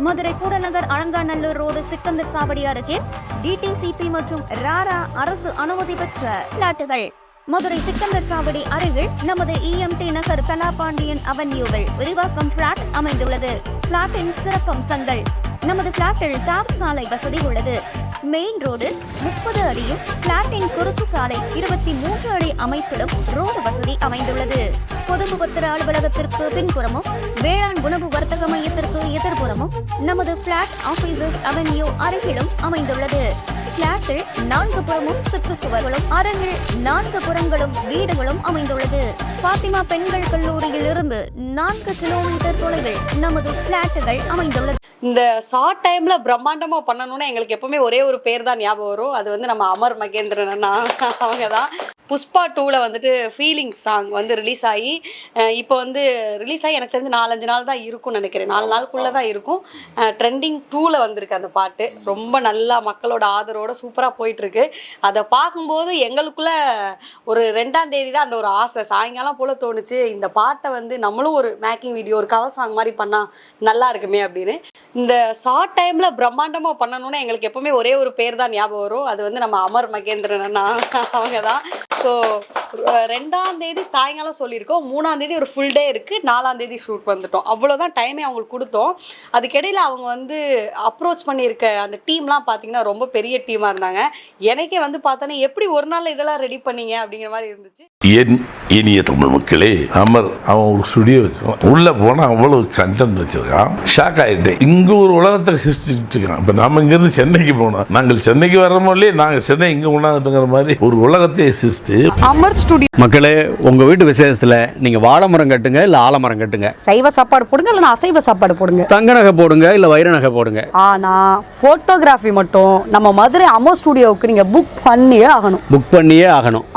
Madurai கூடநகர் Alanganallur road Sikandar சாவடி அருகே DTCP மற்றும் ராரா அரசு அனுமதி பெற்ற பிளாட்டுகள். மதுரை சிக்கந்தர் சாவடி அருகில் நமது இஎம்டி நகர் கலாபாண்டியன் அவென்யூவில் விரிவாக்கம் பிளாட் அமைந்துள்ளது. பிளாட்டின் சிறப்பம்சங்கள்: நமது பிளாட்டில் டார் சாலை வசதி உள்ளது. மெயின் ரோடு 30 அடியும் பிளாட்டின் குறுக்கு சாலை 23 அடி அமைப்பிலும் ரோடு வசதி அமைந்துள்ளது. பொதுப்பு பத்திர அலுவலகத்திற்கு பின்புறமும் வேளாண் உணவு வர்த்தக மையத்திற்கு எதிர்புறமும் நமது பிளாட் ஆபீசர்ஸ் அவென்யூ அருகிலும் அமைந்துள்ளது. பிளாட்டில் 4 புறமும் சுற்றுச்சுவர்களும் அரங்கில் 4 புறங்களும் வீடுகளும் அமைந்துள்ளது. பாத்திமா பெண்கள் கல்லூரியில் இருந்து 4 கிலோமீட்டர் தொலைவில் நமது பிளாட்டுகள் அமைந்துள்ளது. இந்த ஷார்ட் டைம்ல பிரம்மாண்டமா பண்ணணும்னா எங்களுக்கு எப்பவுமே ஒரே ஒரு பேர் தான் ஞாபகம் வரும். அது வந்து நம்ம அமர் மகேந்திரன் அண்ணா அவங்க தான். புஷ்பா 2ல வந்துட்டு ஃபீலிங் சாங் வந்து ரிலீஸ் ஆகி இப்போ வந்து ரிலீஸ் ஆகி எனக்கு தெரிஞ்சு 4-5 நாள் தான் இருக்கும்னு நினைக்கிறேன். 4 நாளுக்குள்ளே தான் இருக்கும். ட்ரெண்டிங் 2ல வந்திருக்கு அந்த பாட்டு. ரொம்ப நல்லா மக்களோட ஆதரவோட சூப்பராக போயிட்டுருக்கு. அதை பார்க்கும்போது எங்களுக்குள்ளே ஒரு 2ஆம் தேதி தான் அந்த ஒரு ஆசை சாயங்காலம் போல் தோணுச்சு, இந்த பாட்டை வந்து நம்மளும் ஒரு மேக்கிங் வீடியோ ஒரு கவர் சாங் மாதிரி பண்ணால் நல்லா இருக்குமே அப்படின்னு. இந்த ஷார்ட் டைமில் பிரம்மாண்டமாக பண்ணணும்னா எங்களுக்கு எப்பவுமே ஒரே ஒரு பேர் தான் ஞாபகம் வரும். அது வந்து நம்ம அமர் மகேந்திரன் அண்ணா அவங்க தான். ஸோ 2ஆம் தேதி சாயங்காலம் சொல்லியிருக்கோம், 3ஆம் தேதி ஒரு ஃபுல் டே இருக்குது, 4ஆம் தேதி ஷூட் வந்துட்டோம். அவ்வளோதான் டைமே அவங்களுக்கு கொடுத்தோம். அதுக்கிடையில் அவங்க வந்து அப்ரோச் பண்ணியிருக்க அந்த டீம்லாம் பார்த்தீங்கன்னா ரொம்ப பெரிய டீமாக இருந்தாங்க. எனக்கே வந்து பார்த்தோன்னா எப்படி ஒரு நாள் இதெல்லாம் ரெடி பண்ணீங்க அப்படிங்கிற மாதிரி இருந்துச்சு. என் இனிய தமிழ் மக்களே, அமர் அவன் ஒரு ஸ்டுடியோ வச்சிருக்கான். உள்ள போனால் அவ்வளவு கண்டென்ட் வச்சிருக்கான். ஷாக் ஆகிட்டேன். இங்கே ஒரு உலகத்தை சிருஷ்டிட்டு இருக்கான். இப்போ நம்ம இங்கேருந்து சென்னைக்கு போனோம், நாங்கள் சென்னைக்கு வர்றோமோ இல்லையே, நாங்கள் சென்னை இங்கே கொண்டாந்துட்டுங்கிற மாதிரி ஒரு உலகத்தை சிருஷ்டி அமர் ஸ்டுடியோ. மக்களே, உங்க வீட்டு விசேஷத்துல நீங்க வாழை மரம் கட்டுங்க இல்ல ஆலமரம் கட்டுங்க, சைவ சாப்பாடு போடுங்க இல்ல அசைவ சாப்பாடு போடுங்க, தங்க நகை போடுங்க இல்ல வைர நகை போடுங்க. ஆனா போட்டோகிராஃபி மட்டும் நம்ம மதுரை அமர் ஸ்டுடியோவுக்கு நீங்க புக் பண்ணியே ஆகணும். புக் பண்ணியே ஆகணும்.